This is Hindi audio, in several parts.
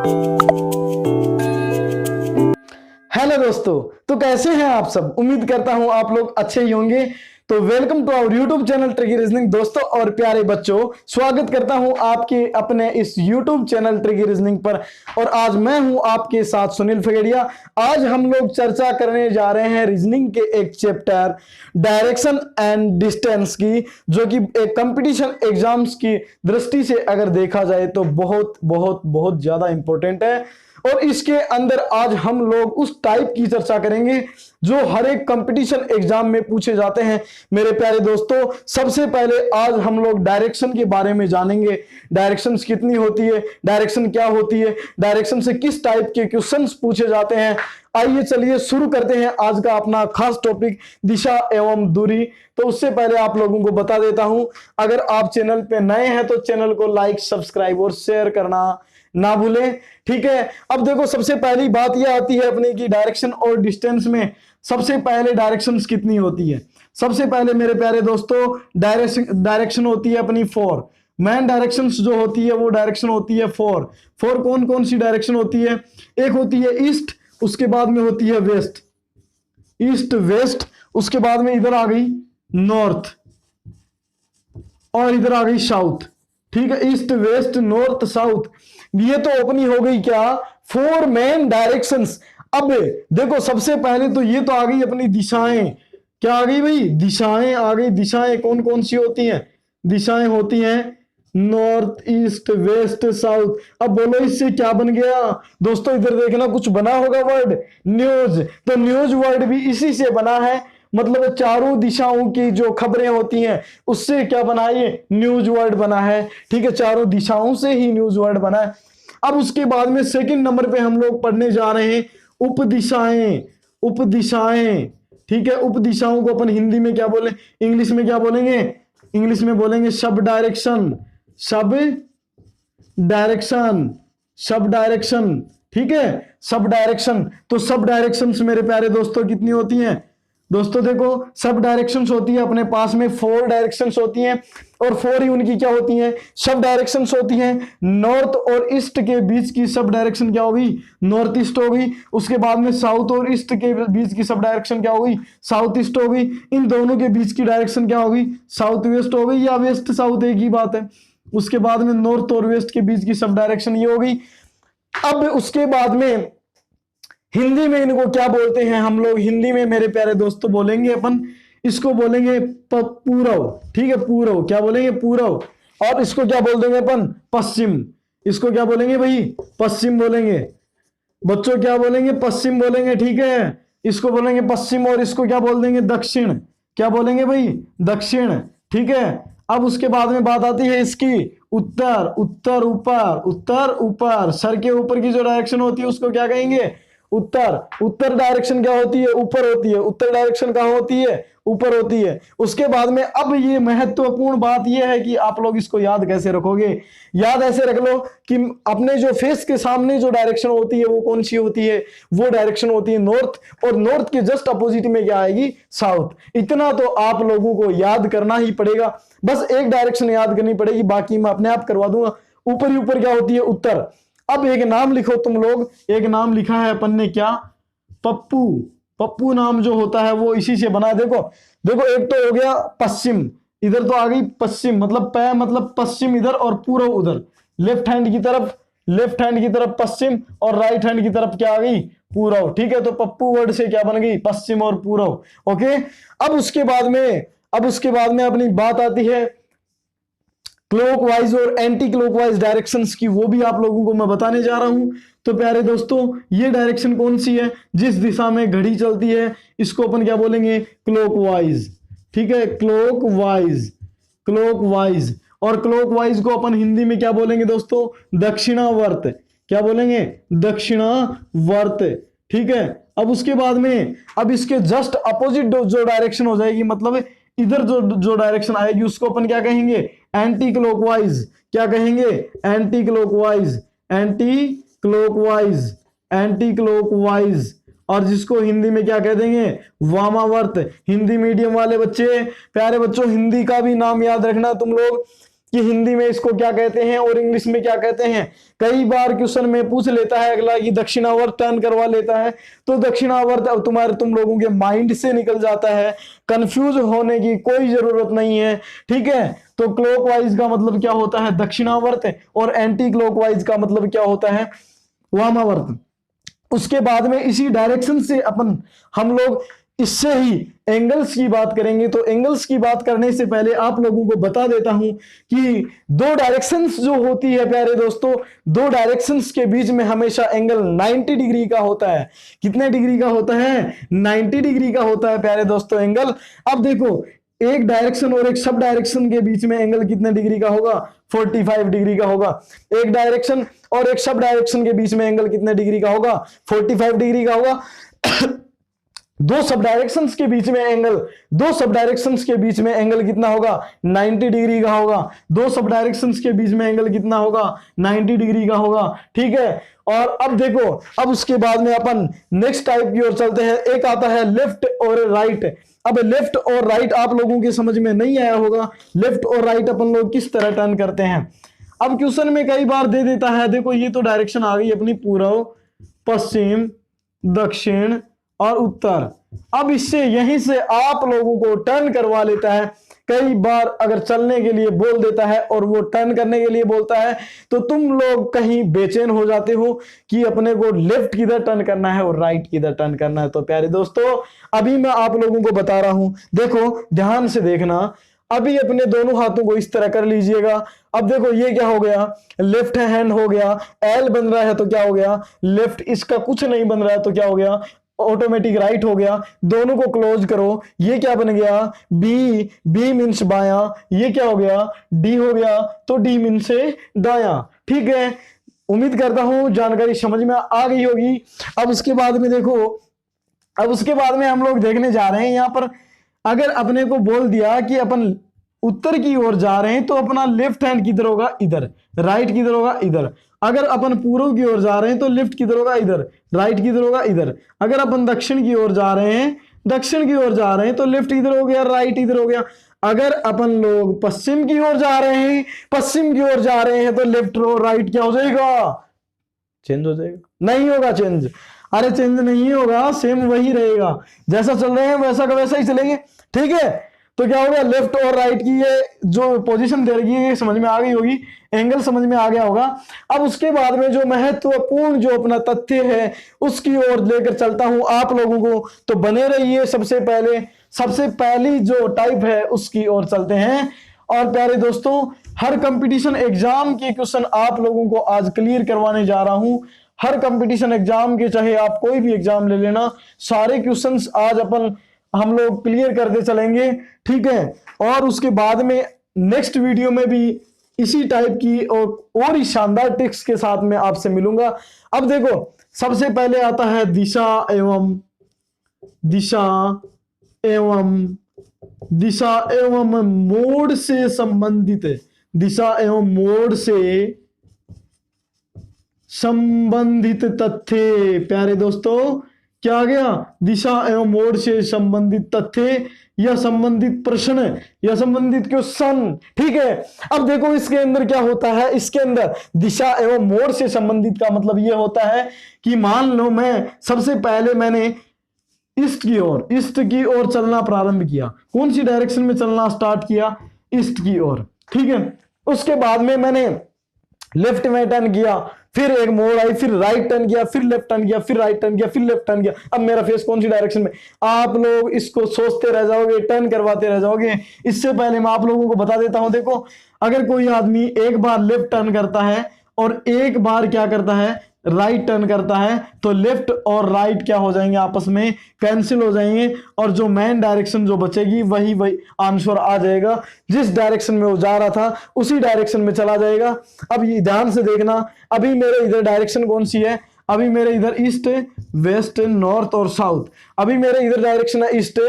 हेलो दोस्तों, तो कैसे हैं आप सब। उम्मीद करता हूं आप लोग अच्छे ही होंगे। तो welcome to our YouTube channel Tricky Reasoning. दोस्तों और प्यारे बच्चों, स्वागत करता हूं आपके अपने इस यूट्यूब चैनल ट्रिकी रीजनिंग पर। और आज मैं हूं आपके साथ सुनील फगेड़िया। आज हम लोग चर्चा करने जा रहे हैं रीजनिंग के एक चैप्टर डायरेक्शन एंड डिस्टेंस की, जो कि एक कंपटीशन एग्जाम्स की दृष्टि से अगर देखा जाए तो बहुत बहुत बहुत ज्यादा इंपॉर्टेंट है। और इसके अंदर आज हम लोग उस टाइप की चर्चा करेंगे जो हर एक कंपटीशन एग्जाम में पूछे जाते हैं। मेरे प्यारे दोस्तों, सबसे पहले आज हम लोग डायरेक्शन के बारे में जानेंगे। डायरेक्शन कितनी होती है, डायरेक्शन क्या होती है, डायरेक्शन से किस टाइप के क्वेश्चंस पूछे जाते हैं। आइए चलिए शुरू करते हैं आज का अपना खास टॉपिक, दिशा एवं दूरी। तो उससे पहले आप लोगों को बता देता हूं, अगर आप चैनल पे नए हैं तो चैनल को लाइक, सब्सक्राइब और शेयर करना ना भूलें, ठीक है। अब देखो, सबसे पहली बात यह आती है अपने की डायरेक्शन और डिस्टेंस में सबसे पहले डायरेक्शन कितनी होती है। सबसे पहले मेरे प्यारे दोस्तों, डायरेक्शन होती है अपनी 4। मेन डायरेक्शन जो होती है वो डायरेक्शन होती है 4। कौन कौन सी डायरेक्शन होती है? एक होती है ईस्ट, उसके बाद में होती है वेस्ट, ईस्ट वेस्ट, उसके बाद में इधर आ गई नॉर्थ और इधर आ गई साउथ, ठीक है। ईस्ट वेस्ट नॉर्थ साउथ, ये तो अपनी हो गई क्या 4 मेन डायरेक्शंस। अब देखो, सबसे पहले तो ये तो आ गई अपनी दिशाएं। क्या आ गई भाई? दिशाएं आ गई। दिशाएं कौन कौन सी होती हैं? दिशाएं होती हैं नॉर्थ ईस्ट वेस्ट साउथ। अब बोलो इससे क्या बन गया दोस्तों? इधर देखना, कुछ बना होगा वर्ड न्यूज। तो न्यूज वर्ड भी इसी से बना है, मतलब चारों दिशाओं की जो खबरें होती हैं उससे क्या बना है? ये न्यूज वर्ड बना है, ठीक है। चारों दिशाओं से ही न्यूज वर्ड बना है। अब उसके बाद में सेकंड नंबर पे हम लोग पढ़ने जा रहे हैं उपदिशाएं। उपदिशाएं, ठीक है। उपदिशाओं को अपन हिंदी में क्या बोले, इंग्लिश में क्या बोलेंगे? इंग्लिश में बोलेंगे sub direction. Sub direction, sub direction, ठीक है। Sub direction. तो सब डायरेक्शंस मेरे प्यारे दोस्तों कितनी होती हैं? दोस्तों देखो, सब डायरेक्शंस होती है अपने पास में 4 डायरेक्शंस होती हैं। और 4 ही उनकी क्या होती हैं? सब डायरेक्शंस होती हैं। नॉर्थ और ईस्ट के बीच की सब डायरेक्शन क्या होगी? नॉर्थ ईस्ट होगी। उसके बाद में साउथ और ईस्ट के बीच की सब डायरेक्शन क्या होगी? साउथ ईस्ट होगी। इन दोनों के बीच की डायरेक्शन क्या होगी? साउथ वेस्ट होगी, या वेस्ट साउथ एक ही बात है। उसके बाद में नॉर्थ और वेस्ट के बीच की सब डायरेक्शन ये होगी। अब उसके बाद में हिंदी में इनको क्या बोलते हैं हम लोग? हिंदी में मेरे प्यारे दोस्तों बोलेंगे अपन, इसको बोलेंगे पूरब, ठीक है। पूरब क्या बोलेंगे? पूरब। और इसको क्या बोल देंगे अपन? पश्चिम। इसको क्या बोलेंगे भाई? पश्चिम बोलेंगे। बच्चों क्या बोलेंगे? पश्चिम बोलेंगे, ठीक है। इसको बोलेंगे पश्चिम। और इसको क्या बोल देंगे? दक्षिण। क्या बोलेंगे भाई? दक्षिण, ठीक है। अब उसके बाद में बात आती है इसकी उत्तर। उत्तर ऊपर, उत्तर ऊपर, सर के ऊपर की जो डायरेक्शन होती है उसको क्या कहेंगे? उत्तर। उत्तर डायरेक्शन क्या होती है? ऊपर होती है। उत्तर डायरेक्शन कहां होती है? ऊपर होती है। उसके बाद में अब ये महत्वपूर्ण बात यह है कि आप लोग इसको याद कैसे रखोगे? याद ऐसे रख लो कि अपने जो फेस के सामने जो डायरेक्शन होती है वो कौन सी होती है? वो डायरेक्शन होती है नॉर्थ। और नॉर्थ के जस्ट अपोजिट में क्या आएगी? साउथ। इतना तो आप लोगों को याद करना ही पड़ेगा। बस एक डायरेक्शन याद करनी पड़ेगी, बाकी मैं अपने आप करवा दूंगा। ऊपर ही ऊपर क्या होती है? उत्तर। अब एक नाम लिखो तुम लोग। एक नाम लिखा है अपन ने, क्या? पप्पू। पप्पू नाम जो होता है वो इसी से बना है। देखो देखो, एक तो हो गया पश्चिम, इधर तो आ गई पश्चिम, मतलब पै मतलब पश्चिम इधर और पूर्व उधर। लेफ्ट हैंड की तरफ, लेफ्ट हैंड की तरफ पश्चिम और राइट हैंड की तरफ क्या आ गई? पूर्व, ठीक है। तो पप्पू वर्ड से क्या बन गई? पश्चिम और पूर्व, ओके। अब उसके बाद में अपनी बात आती है क्लॉकवाइज और एंटी क्लॉकवाइज डायरेक्शंस की, वो भी आप लोगों को मैं बताने जा रहा हूं। तो प्यारे दोस्तों, ये डायरेक्शन कौन सी है? जिस दिशा में घड़ी चलती है इसको अपन क्या बोलेंगे? क्लॉकवाइज, ठीक है। Clockwise, clockwise. और क्लॉकवाइज को अपन हिंदी में क्या बोलेंगे दोस्तों? दक्षिणावर्त। क्या बोलेंगे? दक्षिणावर्त, ठीक है। अब उसके बाद में अब इसके जस्ट अपोजिट जो डायरेक्शन हो जाएगी, मतलब इधर जो डायरेक्शन आएगी उसको अपन क्या कहेंगे? Anti clockwise. क्या कहेंगे? Anti clockwise, anti clockwise, anti clockwise. और जिसको हिंदी में क्या कह देंगे? वामावर्त। हिंदी मीडियम वाले बच्चे, प्यारे बच्चों, हिंदी का भी नाम याद रखना तुम लोग। कि हिंदी में इसको क्या कहते हैं और इंग्लिश में क्या कहते हैं। कई बार क्वेश्चन में पूछ लेता है अगला कि दक्षिणावर्त टर्न करवा लेता है, तो दक्षिणावर्त अब तुम लोगों के माइंड से निकल जाता है, कंफ्यूज होने की कोई जरूरत नहीं है, ठीक है। तो क्लॉकवाइज का मतलब क्या होता है दक्षिणावर्त, और एंटी क्लॉकवाइज का मतलब क्या होता है वामावर्त। उसके बाद में इसी डायरेक्शन से हम लोग इससे ही एंगल्स की बात करेंगे। तो एंगल्स की बात करने से पहले आप लोगों को बता देता हूं कि दो डायरेक्शंस जो होती है प्यारे दोस्तों, दो डायरेक्शंस के बीच में हमेशा एंगल 90 डिग्री का होता है। कितने डिग्री का होता है? 90 डिग्री का होता है प्यारे दोस्तों एंगल। अब देखो एक डायरेक्शन और एक सब डायरेक्शन के बीच में एंगल कितने डिग्री का होगा? 45 डिग्री का होगा। एक डायरेक्शन और एक सब डायरेक्शन के बीच में एंगल कितने डिग्री का होगा? 45 डिग्री का होगा। दो सब डायरेक्शंस के बीच में एंगल, दो सब डायरेक्शंस के बीच में एंगल कितना होगा? 90 डिग्री का होगा। दो सब डायरेक्शंस के बीच में एंगल कितना होगा? 90 डिग्री का होगा, ठीक है। और अब देखो, अब उसके बाद में अपन नेक्स्ट टाइप की ओर चलते हैं। एक आता है लेफ्ट और राइट। अब लेफ्ट और राइट आप लोगों के समझ में नहीं आया होगा, लेफ्ट और राइट अपन लोग किस तरह टर्न करते हैं। अब क्वेश्चन में कई बार दे देता है, देखो ये तो डायरेक्शन आ गई अपनी पूर्व, पश्चिम, दक्षिण और उत्तर। अब इससे यहीं से आप लोगों को टर्न करवा लेता है। कई बार अगर चलने के लिए बोल देता है और वो टर्न करने के लिए बोलता है, तो तुम लोग कहीं बेचैन हो जाते हो कि अपने को लेफ्ट किधर टर्न करना है और राइट किधर टर्न करना है। तो प्यारे दोस्तों अभी मैं आप लोगों को बता रहा हूं, देखो ध्यान से देखना। अभी अपने दोनों हाथों को इस तरह कर लीजिएगा। अब देखो ये क्या हो गया? लेफ्ट हैंड हो गया, एल बन रहा है तो क्या हो गया? लेफ्ट। इसका कुछ नहीं बन रहा है तो क्या हो गया? ऑटोमेटिक राइट हो गया। दोनों को क्लोज करो, ये क्या बन गया? बी। बी मीन्स बाया। ये क्या हो गया? डी हो गया, तो डी मीन्स दाया, ठीक है। उम्मीद करता हूं जानकारी समझ में आ गई होगी। अब उसके बाद में देखो, अब उसके बाद में हम लोग देखने जा रहे हैं यहां पर, अगर अपने को बोल दिया कि अपन उत्तर की ओर जा रहे हैं तो अपना लेफ्ट हैंड किधर होगा? इधर। राइट किधर होगा? इधर। अगर अपन पूर्व की ओर जा रहे हैं तो लेफ्ट किधर होगा? इधर। राइट किधर होगा? इधर। अगर अपन दक्षिण की ओर जा रहे हैं, दक्षिण की ओर जा रहे हैं तो लेफ्ट इधर हो गया, राइट इधर हो गया। अगर अपन लोग पश्चिम की ओर जा रहे हैं, पश्चिम की ओर जा रहे हैं तो लेफ्ट और राइट क्या हो जाएगा? चेंज हो जाएगा? नहीं होगा चेंज। अरे चेंज नहीं होगा, सेम वही रहेगा। जैसा चल रहे हैं वैसा का वैसा ही चलेंगे, ठीक है। तो क्या हो गया? लेफ्ट और राइट की ये जो पोजीशन दे रही है ये समझ में आ गई होगी, एंगल समझ में आ गया होगा। अब उसके बाद में जो महत्वपूर्ण जो अपना तथ्य है उसकी ओर लेकर चलता हूं आप लोगों को, तो बने रहिए। सबसे पहली जो टाइप है उसकी ओर चलते हैं। और प्यारे दोस्तों हर कंपटीशन एग्जाम के क्वेश्चन आप लोगों को आज क्लियर करवाने जा रहा हूं। हर कंपटीशन एग्जाम के, चाहे आप कोई भी एग्जाम ले लेना, सारे क्वेश्चंस आज हम लोग क्लियर करते चलेंगे, ठीक है। और उसके बाद में नेक्स्ट वीडियो में भी इसी टाइप की और ही शानदार टिप्स के साथ में आपसे मिलूंगा। अब देखो सबसे पहले आता है दिशा एवं मोड से संबंधित, दिशा एवं मोड से संबंधित तथ्य। प्यारे दोस्तों क्या आ गया? दिशा एवं मोड से संबंधित तथ्य या संबंधित प्रश्न या संबंधित क्वेश्चन, ठीक है। अब देखो इसके अंदर क्या होता है, इसके अंदर दिशा एवं मोड से संबंधित का मतलब यह होता है कि मान लो मैं सबसे पहले मैंने ईस्ट की ओर चलना प्रारंभ किया। कौन सी डायरेक्शन में चलना स्टार्ट किया? ईस्ट की ओर, ठीक है। उसके बाद में मैंने लेफ्ट में टर्न किया, फिर एक मोड़ आई, फिर राइट टर्न किया, फिर लेफ्ट टर्न किया, फिर राइट टर्न किया, फिर लेफ्ट टर्न किया। अब मेरा फेस कौन सी डायरेक्शन में? आप लोग इसको सोचते रह जाओगे, टर्न करवाते रह जाओगे। इससे पहले मैं आप लोगों को बता देता हूं, देखो अगर कोई आदमी एक बार लेफ्ट टर्न करता है और एक बार क्या करता है? राइट टर्न करता है, तो लेफ्ट और राइट क्या हो जाएंगे? आपस में कैंसिल हो जाएंगे, और जो मेन डायरेक्शन जो बचेगी वही आंसर आ जाएगा। जिस डायरेक्शन में वो जा रहा था उसी डायरेक्शन में चला जाएगा। अब ये ध्यान से देखना, अभी मेरे इधर डायरेक्शन कौन सी है? अभी मेरे इधर ईस्ट, वेस्ट, नॉर्थ और साउथ। अभी मेरे इधर डायरेक्शन है ईस्ट,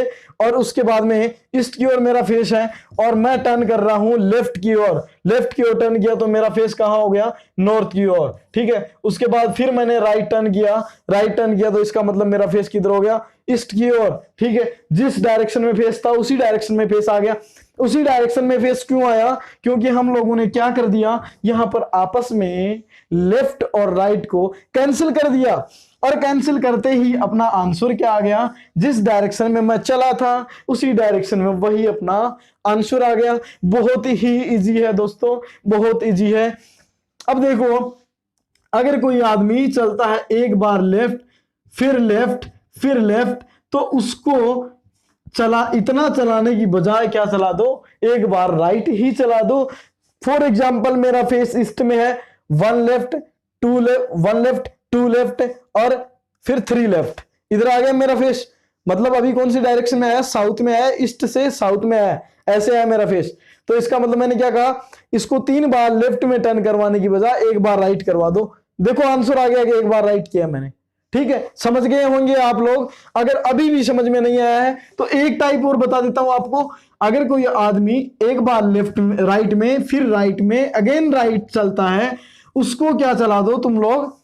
और उसके बाद में ईस्ट की ओर मेरा फेस है और मैं टर्न कर रहा हूं लेफ्ट की ओर। लेफ्ट की ओर टर्न किया तो मेरा फेस कहां हो गया? नॉर्थ की ओर, ठीक है। उसके बाद फिर मैंने राइट टर्न किया तो इसका मतलब मेरा फेस किधर हो गया? ईस्ट की ओर, ठीक है। जिस डायरेक्शन में फेस था उसी डायरेक्शन में फेस आ गया। उसी डायरेक्शन में फेस क्यों आया? क्योंकि हम लोगों ने क्या कर दिया, यहां पर आपस में लेफ्ट और राइट को कैंसिल कर दिया, और कैंसिल करते ही अपना आंसर क्या आ गया, जिस डायरेक्शन में मैं चला था उसी डायरेक्शन में वही अपना आंसर आ गया। बहुत ही इजी है दोस्तों, बहुत इजी है। अब देखो, अगर कोई आदमी चलता है एक बार लेफ्ट, फिर लेफ्ट, फिर लेफ्ट, तो उसको इतना चलाने की बजाय क्या चला दो, एक बार राइट ही चला दो। फॉर एग्जाम्पल मेरा फेस ईस्ट में है, one left, one left, two left, और फिर थ्री लेफ्ट, इधर आ गया मेरा फेस। मतलब अभी कौन सी डायरेक्शन में आया, साउथ में आया, ईस्ट से साउथ में आया, ऐसे आया मेरा फेस। तो इसका मतलब मैंने क्या कहा, इसको 3 बार लेफ्ट में टर्न करवाने की बजाय एक बार राइट करवा दो। देखो आंसर आ गया कि एक बार राइट किया मैंने। ठीक है, समझ गए होंगे आप लोग। अगर अभी भी समझ में नहीं आया है तो एक टाइप और बता देता हूं आपको। अगर कोई आदमी एक बार लेफ्ट में, राइट में, फिर राइट में, अगेन राइट चलता है, उसको क्या चला दो तुम लोग,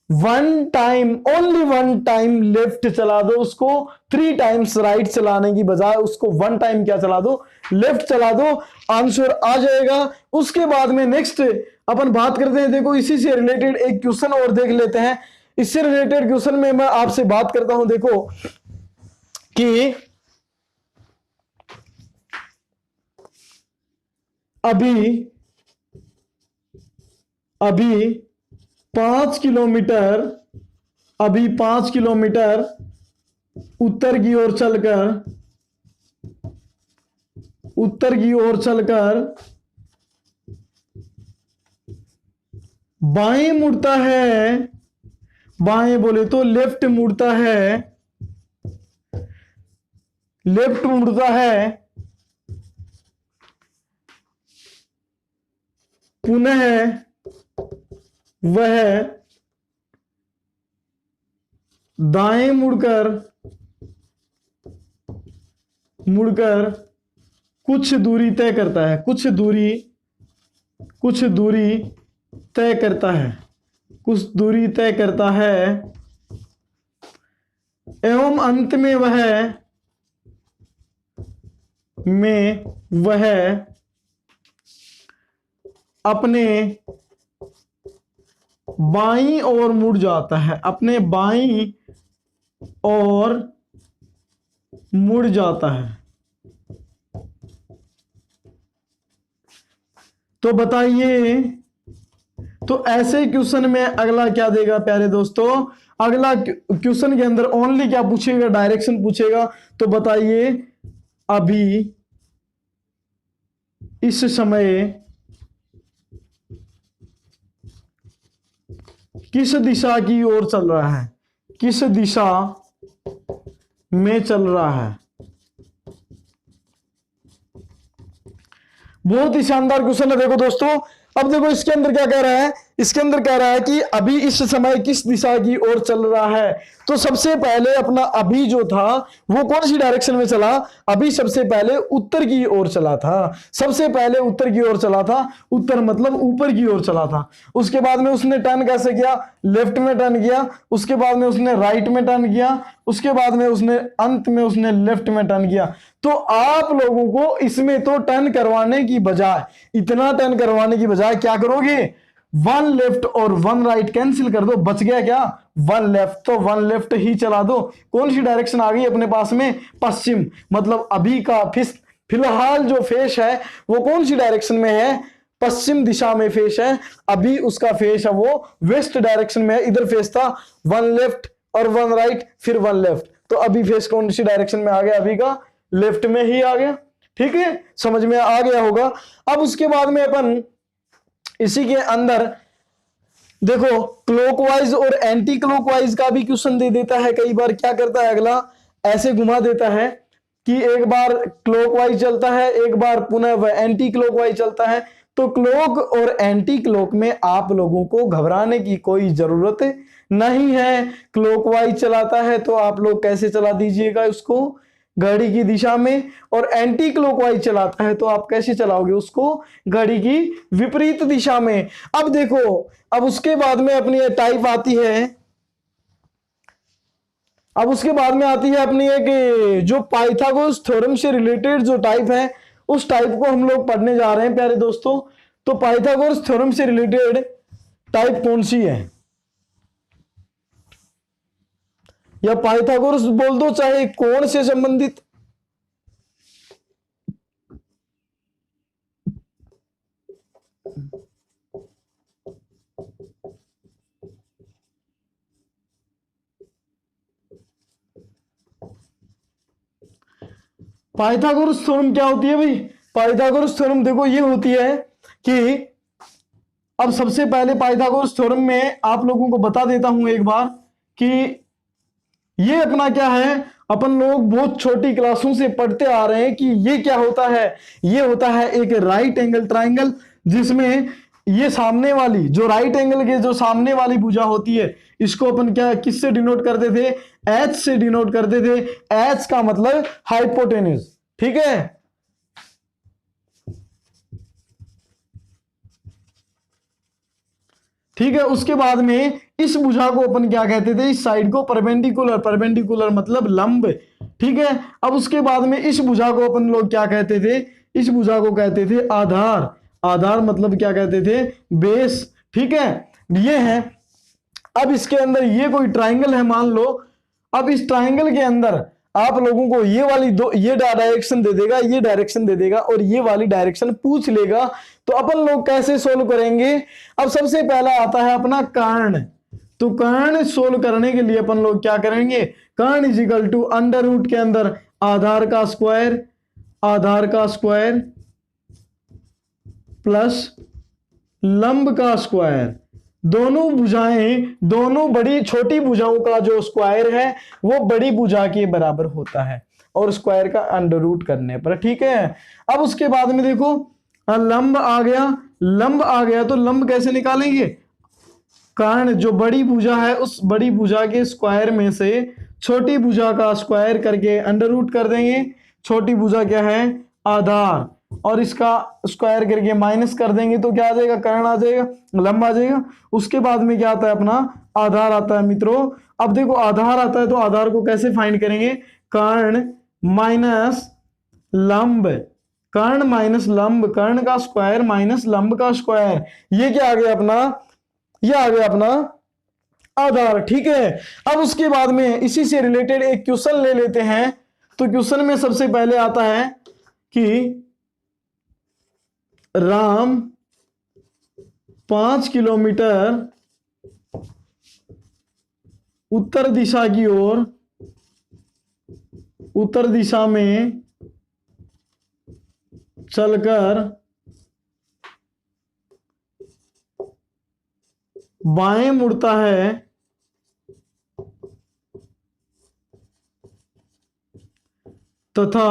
one time, only one time left चला दो उसको। 3 टाइम्स राइट चलाने की बजाय उसको 1 टाइम क्या चला दो, लेफ्ट चला दो, आंसर आ जाएगा। उसके बाद में नेक्स्ट अपन बात करते हैं। देखो इसी से रिलेटेड एक क्वेश्चन और देख लेते हैं। इससे रिलेटेड क्वेश्चन में मैं आपसे बात करता हूं। देखो कि अभी 5 किलोमीटर, अभी 5 किलोमीटर उत्तर की ओर चलकर बाएं मुड़ता है, बाएं बोले तो लेफ्ट मुड़ता है, लेफ्ट मुड़ता है, पुनः वह दाएं मुड़कर कुछ दूरी तय करता है, कुछ दूरी तय करता है, कुछ दूरी तय करता है, एवं अंत में वह अपने बाईं ओर मुड़ जाता है, अपने बाईं ओर मुड़ जाता है। तो बताइए, तो ऐसे क्वेश्चन में अगला क्या देगा प्यारे दोस्तों, अगला क्वेश्चन के अंदर ओनली क्या पूछेगा, डायरेक्शन पूछेगा। तो बताइए, अभी इस समय किस दिशा की ओर चल रहा है, किस दिशा में चल रहा है। बहुत ही शानदार क्वेश्चन है। देखो दोस्तों, अब देखो इसके अंदर क्या कह रहा है, इसके अंदर कह रहा है कि अभी इस समय किस दिशा की ओर चल रहा है। तो सबसे पहले अपना अभी जो था वो कौन सी डायरेक्शन में चला, अभी सबसे पहले उत्तर की ओर चला था, सबसे पहले उत्तर की ओर चला था, उत्तर मतलब ऊपर की ओर चला था। उसके बाद में उसने टर्न कैसे किया, लेफ्ट में टर्न किया, उसके बाद में उसने राइट में टर्न किया, उसके बाद में उसने अंत में उसने लेफ्ट में टर्न किया। तो आप लोगों को इसमें तो टर्न करवाने की बजाय, इतना टर्न करवाने की बजाय क्या करोगे, 1 लेफ्ट और 1 राइट कैंसिल कर दो, बच गया क्या, 1 लेफ्ट, तो 1 लेफ्ट ही चला दो। कौन सी डायरेक्शन आ गई अपने पास में, पश्चिम। मतलब अभी का फिलहाल जो फेस है वो कौन सी डायरेक्शन में है, पश्चिम दिशा में फेस है। अभी उसका फेस है वो वेस्ट डायरेक्शन में है, इधर फेस था 1 लेफ्ट और 1 राइट, फिर 1 लेफ्ट। तो अभी फेस कौन सी डायरेक्शन में आ गया, अभी का लेफ्ट में ही आ गया। ठीक है, समझ में आ गया होगा। अब उसके बाद में अपन इसी के अंदर देखो क्लॉकवाइज और एंटी क्लॉकवाइज का भी क्वेश्चन दे देता है। कई बार क्या करता है अगला, ऐसे घुमा देता है कि एक बार क्लॉकवाइज चलता है, एक बार पुनः वह एंटी क्लॉकवाइज चलता है। तो क्लॉक और एंटी क्लॉक में आप लोगों को घबराने की कोई जरूरत नहीं है। क्लॉकवाइज चलाता है तो आप लोग कैसे चला दीजिएगा उसको, घड़ी की दिशा में, और एंटी क्लॉकवाइज चलाता है तो आप कैसे चलाओगे उसको, घड़ी की विपरीत दिशा में। अब देखो, अब उसके बाद में अपनी टाइप आती है, अब उसके बाद में आती है अपनी एक जो पाइथागोरस थ्योरम से रिलेटेड जो टाइप है उस टाइप को हम लोग पढ़ने जा रहे हैं प्यारे दोस्तों। तो पाइथागोरस थ्योरम से रिलेटेड टाइप कौन सी है, या पाइथागोरस बोल दो, चाहे कोण से संबंधित, पाइथागोरस थ्योरम क्या होती है भाई? पाइथागोरस थ्योरम देखो ये होती है कि अब सबसे पहले पाइथागोरस थ्योरम में आप लोगों को बता देता हूं एक बार कि ये अपना क्या है, अपन लोग बहुत छोटी क्लासों से पढ़ते आ रहे हैं कि ये क्या होता है। ये होता है एक राइट एंगल ट्राइंगल, जिसमें ये सामने वाली जो राइट एंगल के जो सामने वाली भुजा होती है, इसको अपन क्या किससे डिनोट करते थे? एच से डिनोट करते थे। एच का मतलब हाइपोटेन्यूज, ठीक है। ठीक है, उसके बाद में इस भुजा को अपन क्या कहते थे? इस साइड को परपेंडिकुलर, परपेंडिकुलर मतलब लंब, ठीक है। अब उसके बाद में इस भुजा को अपन लोग क्या कहते थे? इस भुजा को कहते थे आधार। आधार मतलब क्या कहते थे? बेस, ठीक है। ये है। अब इसके अंदर ये कोई ट्राइंगल है मान लो। अब इस ट्राइंगल के अंदर आप लोगों को ये वाली दो, ये डायरेक्शन दे देगा, ये डायरेक्शन दे देगा और ये वाली डायरेक्शन पूछ लेगा। तो अपन लोग कैसे सोल्व करेंगे? अब सबसे पहला आता है अपना कर्ण। तो कर्ण सोल्व करने के लिए अपन लोग क्या करेंगे? कर्ण is equal to under root के अंदर आधार का स्क्वायर, आधार का स्क्वायर प्लस लंब का स्क्वायर। दोनों भुजाएं, दोनों बड़ी छोटी भुजाओं का जो स्क्वायर है वो बड़ी भुजा के बराबर होता है, और स्क्वायर का अंडर रूट करने पर, ठीक है। अब उसके बाद में देखो लंब आ गया। लंब आ गया तो लंब कैसे निकालेंगे? कर्ण जो बड़ी भुजा है उस बड़ी भुजा के स्क्वायर में से छोटी भुजा का स्क्वायर करके अंडर रूट कर देंगे। छोटी भुजा क्या है? आधार, और इसका स्क्वायर करके माइनस कर देंगे तो क्या आ जाएगा? कर्ण आ जाएगा, लंब आ जाएगा। उसके बाद में क्या आता है? अपना आधार आता है मित्रों। अब देखो आधार आता है तो आधार को कैसे फाइंड करेंगे? कर्ण माइनस लंब, कर्ण माइनस लंब, कर्ण का स्क्वायर माइनस लंब का स्क्वायर, ये क्या आ गया अपना? ये आ गया अपना आधार, ठीक है। अब उसके बाद में इसी से रिलेटेड एक क्वेश्चन ले लेते हैं। तो क्वेश्चन में सबसे पहले आता है कि राम 5 किलोमीटर उत्तर दिशा की ओर, उत्तर दिशा में चलकर बाएं मुड़ता है तथा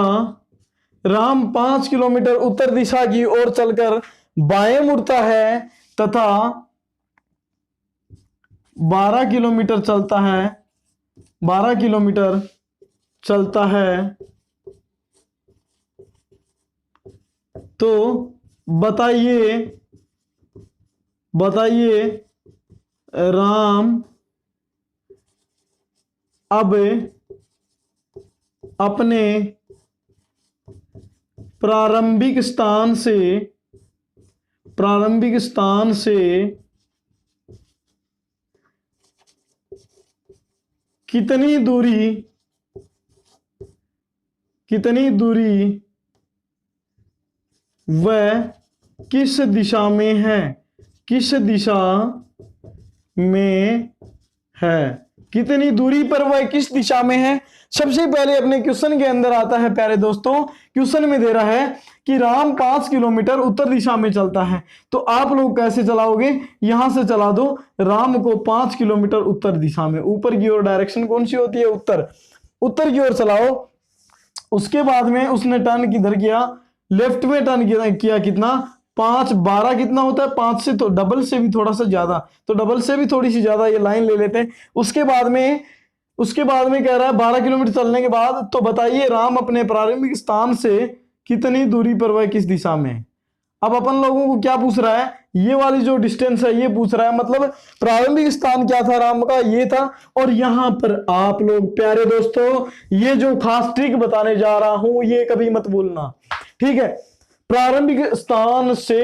राम 5 किलोमीटर उत्तर दिशा की ओर चलकर बाएं मुड़ता है तथा 12 किलोमीटर चलता है, 12 किलोमीटर चलता है। तो बताइए, बताइए राम अब अपने प्रारंभिक स्थान से, प्रारंभिक स्थान से कितनी दूरी, कितनी दूरी वह किस दिशा में है, किस दिशा में है, कितनी दूरी पर वह किस दिशा में है। सबसे पहले अपने क्वेश्चन के अंदर आता है प्यारे दोस्तों, क्वेश्चन में दे रहा है कि राम 5 किलोमीटर उत्तर दिशा में चलता है। तो आप लोग कैसे चलाओगे? यहां से चला दो राम को 5 किलोमीटर उत्तर दिशा में, ऊपर की ओर डायरेक्शन कौन सी होती है? उत्तर, उत्तर की ओर चलाओ। उसके बाद में उसने टर्न किधर किया? लेफ्ट में टर्न किया। कितना? 5, 12 कितना होता है? 5 से तो डबल से भी थोड़ा सा ज्यादा, तो डबल से भी थोड़ी सी ज्यादा ये लाइन ले लेते हैं। उसके बाद में कह रहा है 12 किलोमीटर चलने के बाद तो बताइए राम अपने प्रारंभिक स्थान से कितनी दूरी पर वह किस दिशा में है। अब अपन लोगों को क्या पूछ रहा है? ये वाली जो डिस्टेंस है ये पूछ रहा है, मतलब प्रारंभिक स्थान क्या था राम का? ये था। और यहां पर आप लोग प्यारे दोस्तों ये जो खास ट्रिक बताने जा रहा हूं ये कभी मत भूलना, ठीक है। प्रारंभिक स्थान से,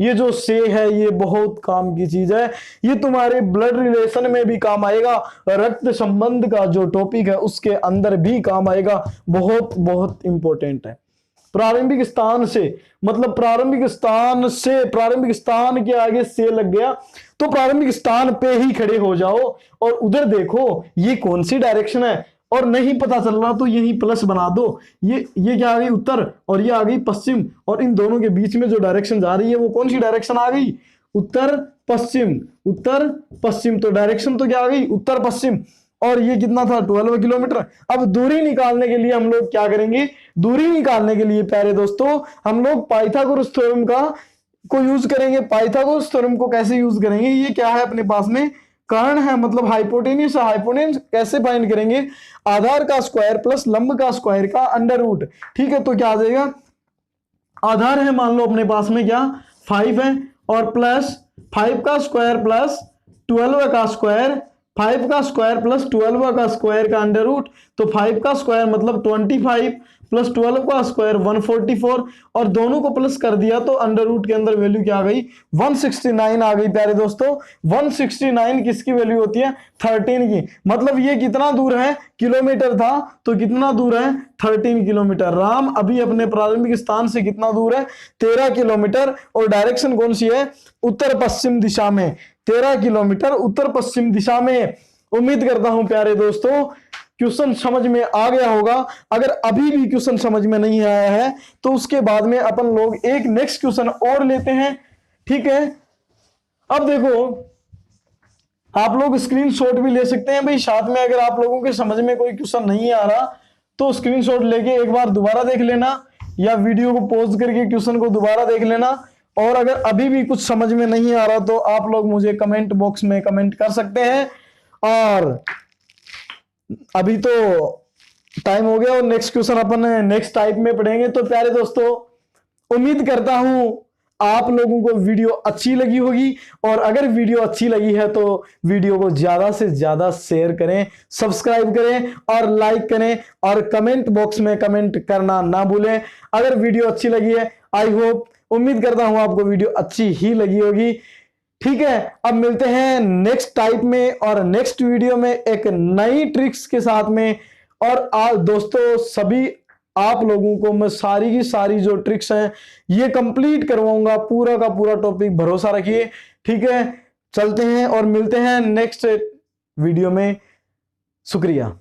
ये जो से है ये बहुत काम की चीज है, ये तुम्हारे ब्लड रिलेशन में भी काम आएगा, रक्त संबंध का जो टॉपिक है उसके अंदर भी काम आएगा, बहुत बहुत इंपॉर्टेंट है। प्रारंभिक स्थान से मतलब प्रारंभिक स्थान से, प्रारंभिक स्थान के आगे से लग गया तो प्रारंभिक स्थान पे ही खड़े हो जाओ और उधर देखो ये कौन सी डायरेक्शन है, और नहीं पता चल रहा तो यही प्लस बना दो। ये क्या आ गई उत्तर और ये आ गई पश्चिम, और इन दोनों के बीच में जो डायरेक्शन जा रही है वो कौन सी डायरेक्शन आ गई, उत्तर पश्चिम, उत्तर पश्चिम। तो डायरेक्शन तो क्या आ गई, उत्तर पश्चिम। और ये कितना था, 12 किलोमीटर। अब दूरी निकालने के लिए हम लोग क्या करेंगे, दूरी निकालने के लिए प्यारे दोस्तों हम लोग पाइथागोरस थ्योरम को यूज करेंगे। पाइथागोरस थ्योरम को कैसे यूज करेंगे, ये क्या है अपने पास में, कर्ण है मतलब हाइपोटेन्यूस, हाइपोटेन्यूस कैसे फाइंड करेंगे, आधार का स्क्वायर प्लस लंब का स्क्वायर का अंडर रूट। ठीक है, तो क्या आ जाएगा, आधार है मान लो अपने पास में क्या 5 है, और प्लस 5 का स्क्वायर प्लस 12 का स्क्वायर, 5 का स्क्वायर प्लस 12 का स्क्वायर का अंडर रूट। तो 5 का स्क्वायर मतलब 25 प्लस 12 का स्क्वायर 144, और दोनों को प्लस कर दिया तो अंडर रूट के अंदर वैल्यू क्या आ गई, 169 आ गई। प्यारे दोस्तों 169 किसकी वैल्यू होती है, 13 की। मतलब ये कितना दूर है, किलोमीटर था, तो कितना दूर है 13 किलोमीटर। राम अभी अपने प्रारंभिक स्थान से कितना दूर है, 13 किलोमीटर, और डायरेक्शन कौन सी है, उत्तर पश्चिम दिशा में, 13 किलोमीटर उत्तर पश्चिम दिशा में। उम्मीद करता हूं प्यारे दोस्तों क्वेश्चन समझ में आ गया होगा। अगर अभी भी क्वेश्चन समझ में नहीं आया है तो उसके बाद में अपन लोग एक नेक्स्ट क्वेश्चन और लेते हैं। ठीक है, अब देखो आप लोग स्क्रीनशॉट भी ले सकते हैं भाई साथ में। अगर आप लोगों के समझ में कोई क्वेश्चन नहीं आ रहा तो स्क्रीनशॉट लेके एक बार दोबारा देख लेना, या वीडियो को पॉज करके क्वेश्चन को दोबारा देख लेना। और अगर अभी भी कुछ समझ में नहीं आ रहा तो आप लोग मुझे कमेंट बॉक्स में कमेंट कर सकते हैं। और अभी तो टाइम हो गया और नेक्स्ट क्वेश्चन अपन नेक्स्ट टाइप में पढ़ेंगे। तो प्यारे दोस्तों उम्मीद करता हूं आप लोगों को वीडियो अच्छी लगी होगी, और अगर वीडियो अच्छी लगी है तो वीडियो को ज्यादा से ज्यादा शेयर करें, सब्सक्राइब करें और लाइक करें, और कमेंट बॉक्स में कमेंट करना ना भूलें अगर वीडियो अच्छी लगी है। आई होप, उम्मीद करता हूं आपको वीडियो अच्छी ही लगी होगी। ठीक है, अब मिलते हैं नेक्स्ट टाइप में और नेक्स्ट वीडियो में एक नई ट्रिक्स के साथ में। और आज दोस्तों सभी आप लोगों को मैं सारी की सारी जो ट्रिक्स हैं ये कंप्लीट करवाऊंगा, पूरा का पूरा टॉपिक, भरोसा रखिए। ठीक है, चलते हैं और मिलते हैं नेक्स्ट वीडियो में। शुक्रिया।